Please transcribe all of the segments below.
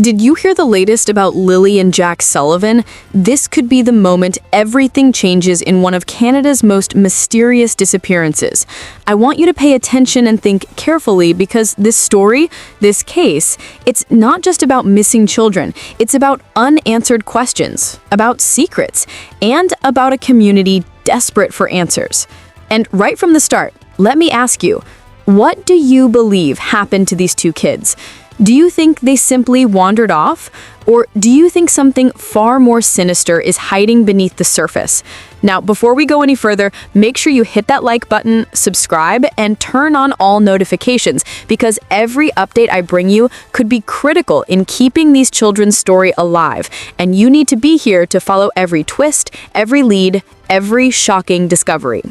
Did you hear the latest about Lily and Jack Sullivan? This could be the moment everything changes in one of Canada's most mysterious disappearances. I want you to pay attention and think carefully because this story, this case, it's not just about missing children. It's about unanswered questions, about secrets, and about a community desperate for answers. And right from the start, let me ask you, what do you believe happened to these two kids? Do you think they simply wandered off? Or do you think something far more sinister is hiding beneath the surface? Now, before we go any further, make sure you hit that like button, subscribe, and turn on all notifications because every update I bring you could be critical in keeping these children's story alive. And you need to be here to follow every twist, every lead, every shocking discovery.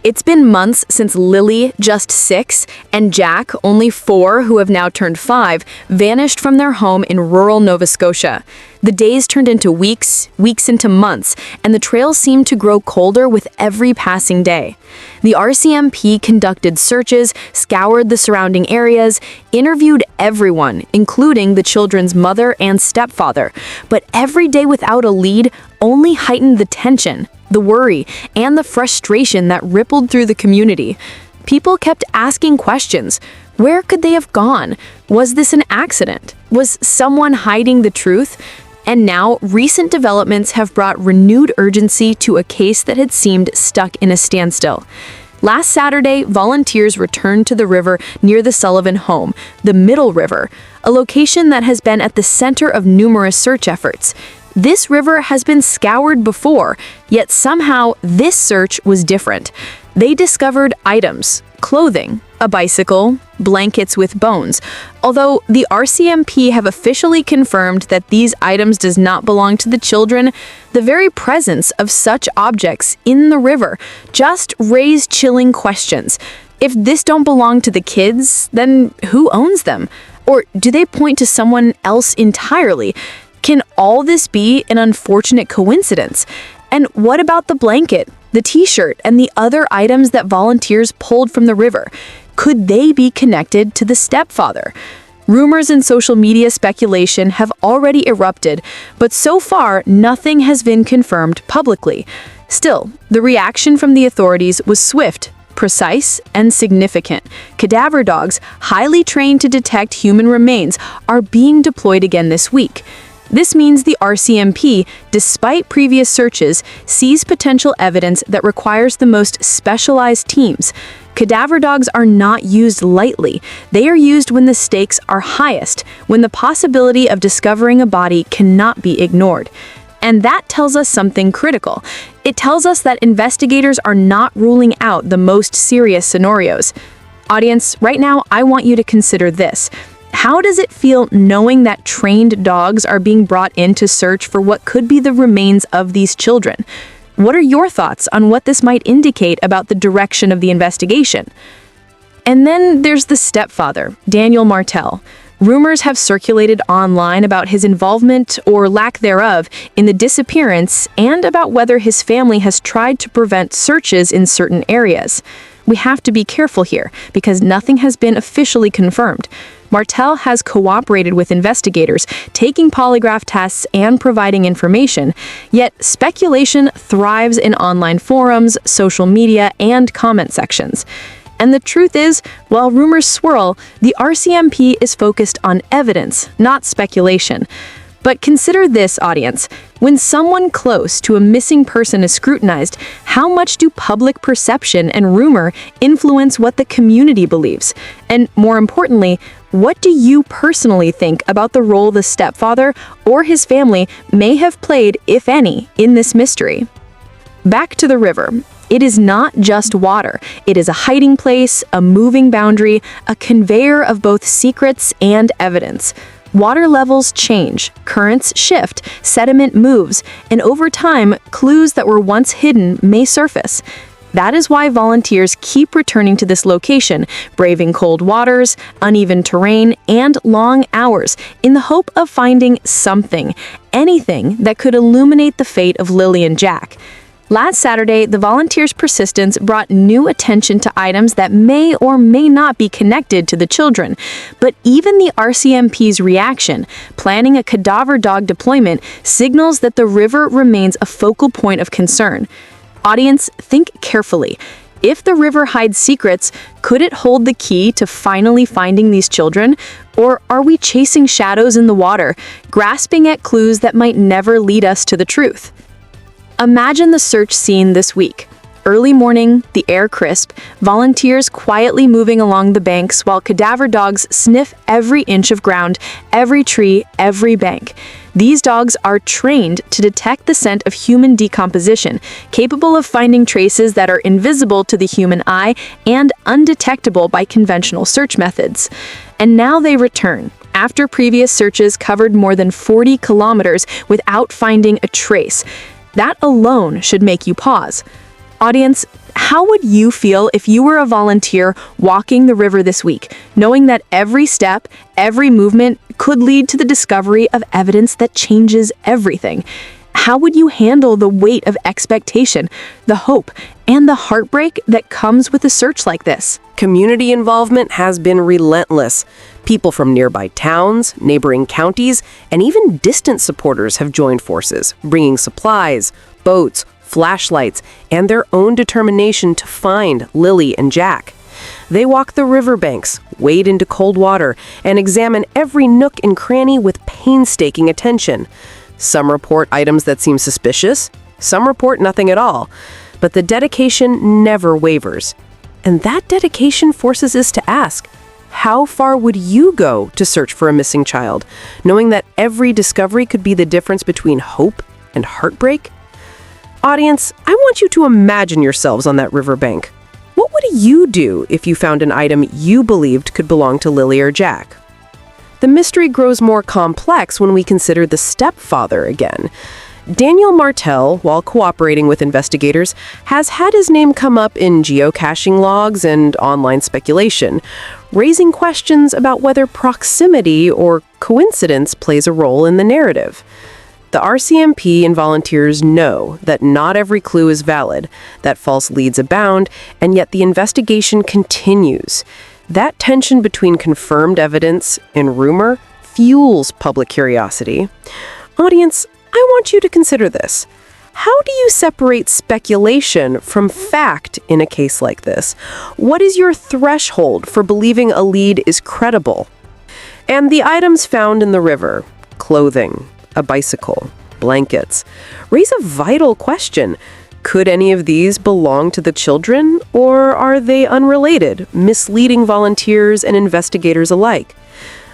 It's been months since Lily, just 6, and Jack, only 4, who have now turned 5, vanished from their home in rural Nova Scotia. The days turned into weeks, weeks into months, and the trails seemed to grow colder with every passing day. The RCMP conducted searches, scoured the surrounding areas, interviewed everyone, including the children's mother and stepfather. But every day without a lead only heightened the tension, the worry, and the frustration that rippled through the community. People kept asking questions. Where could they have gone? Was this an accident? Was someone hiding the truth? And now, recent developments have brought renewed urgency to a case that had seemed stuck in a standstill. Last Saturday, volunteers returned to the river near the Sullivan home, the Middle River, a location that has been at the center of numerous search efforts. This river has been scoured before, yet somehow this search was different. They discovered items, clothing, a bicycle, blankets with bones. Although the RCMP have officially confirmed that these items does not belong to the children, the very presence of such objects in the river just raised chilling questions. If this don't belong to the kids, then who owns them? Or do they point to someone else entirely? Can all this be an unfortunate coincidence? And what about the blanket, the t-shirt, and the other items that volunteers pulled from the river? Could they be connected to the stepfather? Rumors and social media speculation have already erupted, but so far nothing has been confirmed publicly. Still, the reaction from the authorities was swift, precise, and significant. Cadaver dogs, highly trained to detect human remains, are being deployed again this week. This means the RCMP, despite previous searches, sees potential evidence that requires the most specialized teams. Cadaver dogs are not used lightly. They are used when the stakes are highest, when the possibility of discovering a body cannot be ignored. And that tells us something critical. It tells us that investigators are not ruling out the most serious scenarios. Audience, right now, I want you to consider this. How does it feel knowing that trained dogs are being brought in to search for what could be the remains of these children? What are your thoughts on what this might indicate about the direction of the investigation? And then there's the stepfather, Daniel Martel. Rumors have circulated online about his involvement, or lack thereof, in the disappearance and about whether his family has tried to prevent searches in certain areas. We have to be careful here because nothing has been officially confirmed. Martel has cooperated with investigators, taking polygraph tests and providing information, yet speculation thrives in online forums, social media, and comment sections. And the truth is, while rumors swirl, the RCMP is focused on evidence, not speculation. But consider this, audience. When someone close to a missing person is scrutinized, how much do public perception and rumor influence what the community believes? And more importantly, what do you personally think about the role the stepfather or his family may have played, if any, in this mystery? Back to the river. It is not just water. It is a hiding place, a moving boundary, a conveyor of both secrets and evidence. Water levels change, currents shift, sediment moves, and over time, clues that were once hidden may surface. That is why volunteers keep returning to this location, braving cold waters, uneven terrain, and long hours, in the hope of finding something, anything that could illuminate the fate of Lily and Jack. Last Saturday, the volunteers' persistence brought new attention to items that may or may not be connected to the children. But even the RCMP's reaction, planning a cadaver dog deployment, signals that the river remains a focal point of concern. Audience, think carefully. If the river hides secrets, could it hold the key to finally finding these children? Or are we chasing shadows in the water, grasping at clues that might never lead us to the truth? Imagine the search scene this week. Early morning, the air crisp, volunteers quietly moving along the banks while cadaver dogs sniff every inch of ground, every tree, every bank. These dogs are trained to detect the scent of human decomposition, capable of finding traces that are invisible to the human eye and undetectable by conventional search methods. And now they return, after previous searches covered more than 40 kilometers without finding a trace. That alone should make you pause. Audience, how would you feel if you were a volunteer walking the river this week, knowing that every step, every movement could lead to the discovery of evidence that changes everything? How would you handle the weight of expectation, the hope, and the heartbreak that comes with a search like this? Community involvement has been relentless. People from nearby towns, neighboring counties, and even distant supporters have joined forces, bringing supplies, boats, flashlights, and their own determination to find Lily and Jack. They walk the riverbanks, wade into cold water, and examine every nook and cranny with painstaking attention. Some report items that seem suspicious, some report nothing at all, but the dedication never wavers. And that dedication forces us to ask, how far would you go to search for a missing child, knowing that every discovery could be the difference between hope and heartbreak? Audience, I want you to imagine yourselves on that riverbank. What would you do if you found an item you believed could belong to Lily or Jack? The mystery grows more complex when we consider the stepfather again. Daniel Martell, while cooperating with investigators, has had his name come up in geocaching logs and online speculation, raising questions about whether proximity or coincidence plays a role in the narrative. The RCMP and volunteers know that not every clue is valid, that false leads abound, and yet the investigation continues. That tension between confirmed evidence and rumor fuels public curiosity. Audience, I want you to consider this. How do you separate speculation from fact in a case like this? What is your threshold for believing a lead is credible? And the items found in the river, clothing, a bicycle, blankets, raise a vital question. Could any of these belong to the children, or are they unrelated, misleading volunteers and investigators alike?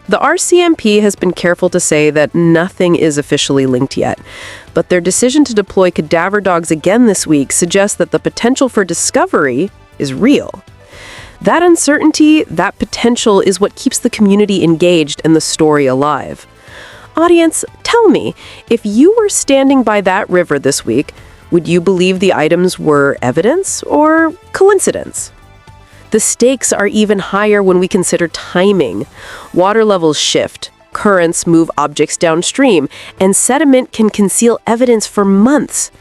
The RCMP has been careful to say that nothing is officially linked yet, but their decision to deploy cadaver dogs again this week suggests that the potential for discovery is real. That uncertainty, that potential is what keeps the community engaged and the story alive. Audience, tell me, if you were standing by that river this week, would you believe the items were evidence or coincidence? The stakes are even higher when we consider timing. Water levels shift, currents move objects downstream, and sediment can conceal evidence for months.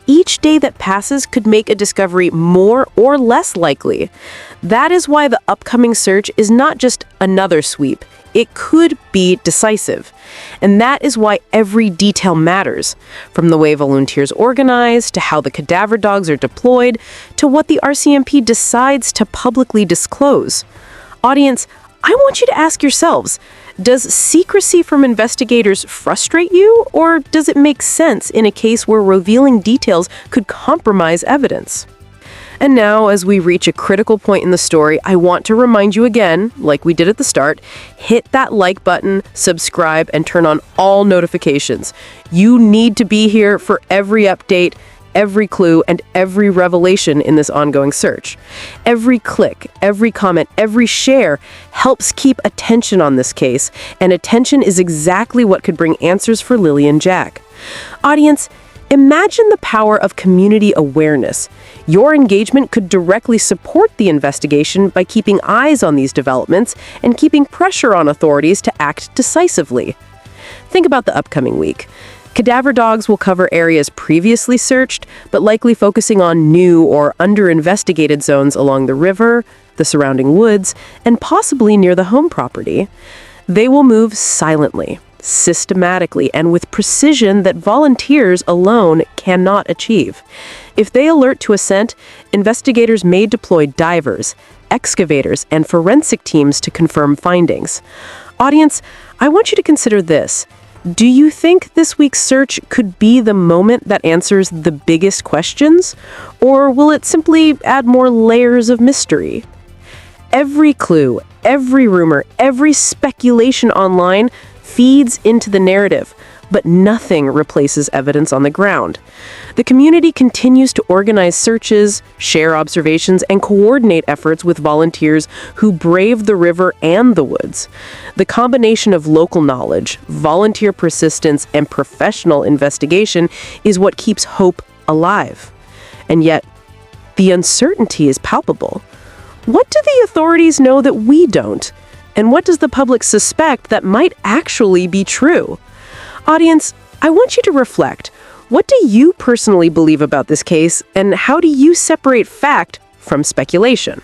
Each day that passes could make a discovery more or less likely. That is why the upcoming search is not just another sweep. It could be decisive. And that is why every detail matters, from the way volunteers organize, to how the cadaver dogs are deployed, to what the RCMP decides to publicly disclose. Audience, I want you to ask yourselves, does secrecy from investigators frustrate you, or does it make sense in a case where revealing details could compromise evidence? And now, as we reach a critical point in the story, I want to remind you again, like we did at the start, hit that like button, subscribe, and turn on all notifications. You need to be here for every update, every clue, and every revelation in this ongoing search. Every click, every comment, every share helps keep attention on this case, and attention is exactly what could bring answers for Lily and Jack. Audience, imagine the power of community awareness. Your engagement could directly support the investigation by keeping eyes on these developments and keeping pressure on authorities to act decisively. Think about the upcoming week. Cadaver dogs will cover areas previously searched, but likely focusing on new or under-investigated zones along the river, the surrounding woods, and possibly near the home property. They will move silently, systematically, and with precision that volunteers alone cannot achieve. If they alert to a scent, investigators may deploy divers, excavators, and forensic teams to confirm findings. Audience, I want you to consider this. Do you think this week's search could be the moment that answers the biggest questions? Or will it simply add more layers of mystery? Every clue, every rumor, every speculation online feeds into the narrative, but nothing replaces evidence on the ground. The community continues to organize searches, share observations, and coordinate efforts with volunteers who brave the river and the woods. The combination of local knowledge, volunteer persistence, and professional investigation is what keeps hope alive. And yet, the uncertainty is palpable. What do the authorities know that we don't? And what does the public suspect that might actually be true? Audience, I want you to reflect. What do you personally believe about this case, and how do you separate fact from speculation?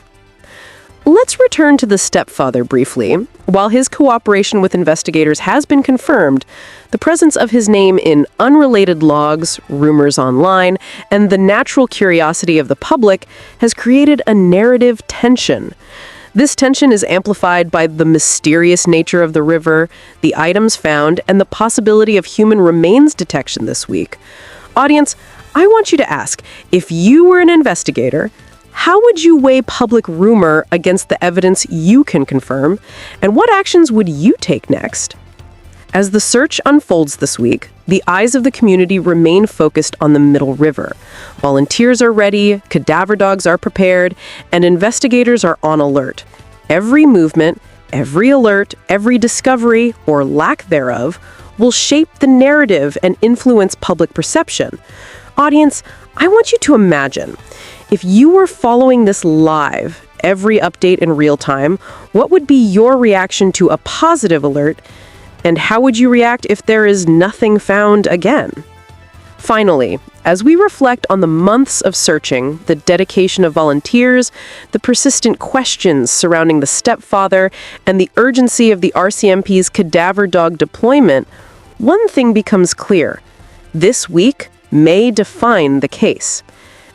Let's return to the stepfather briefly. While his cooperation with investigators has been confirmed, the presence of his name in unrelated logs, rumors online, and the natural curiosity of the public has created a narrative tension. This tension is amplified by the mysterious nature of the river, the items found, and the possibility of human remains detection this week. Audience, I want you to ask, if you were an investigator, how would you weigh public rumor against the evidence you can confirm, and what actions would you take next? As the search unfolds this week, the eyes of the community remain focused on the Middle River. Volunteers are ready, cadaver dogs are prepared, and investigators are on alert. Every movement, every alert, every discovery, or lack thereof, will shape the narrative and influence public perception. Audience, I want you to imagine, if you were following this live, every update in real time, what would be your reaction to a positive alert? And how would you react if there is nothing found again? Finally, as we reflect on the months of searching, the dedication of volunteers, the persistent questions surrounding the stepfather, and the urgency of the RCMP's cadaver dog deployment, one thing becomes clear. This week may define the case.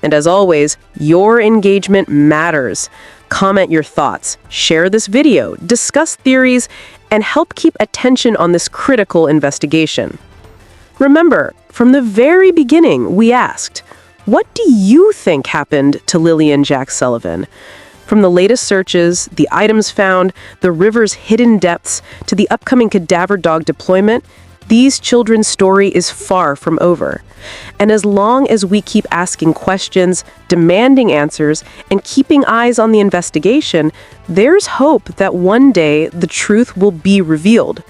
And as always, your engagement matters. Comment your thoughts, share this video, discuss theories, and help keep attention on this critical investigation. Remember, from the very beginning, we asked, what do you think happened to Lily and Jack Sullivan? From the latest searches, the items found, the river's hidden depths, to the upcoming cadaver dog deployment, these children's story is far from over. And as long as we keep asking questions, demanding answers, and keeping eyes on the investigation, there's hope that one day the truth will be revealed.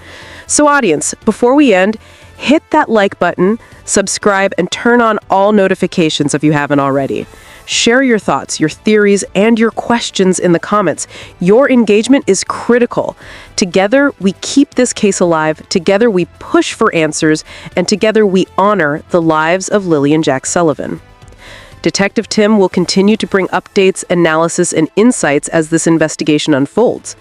So audience, before we end, hit that like button, subscribe, and turn on all notifications if you haven't already. Share your thoughts, your theories, and your questions in the comments. Your engagement is critical. Together, we keep this case alive, together we push for answers, and together we honor the lives of Lily and Jack Sullivan. Detective Tim will continue to bring updates, analysis, and insights as this investigation unfolds.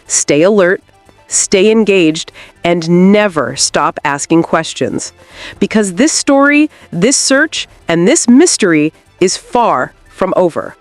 Stay alert, stay engaged, and never stop asking questions. Because this story, this search, and this mystery is far from over.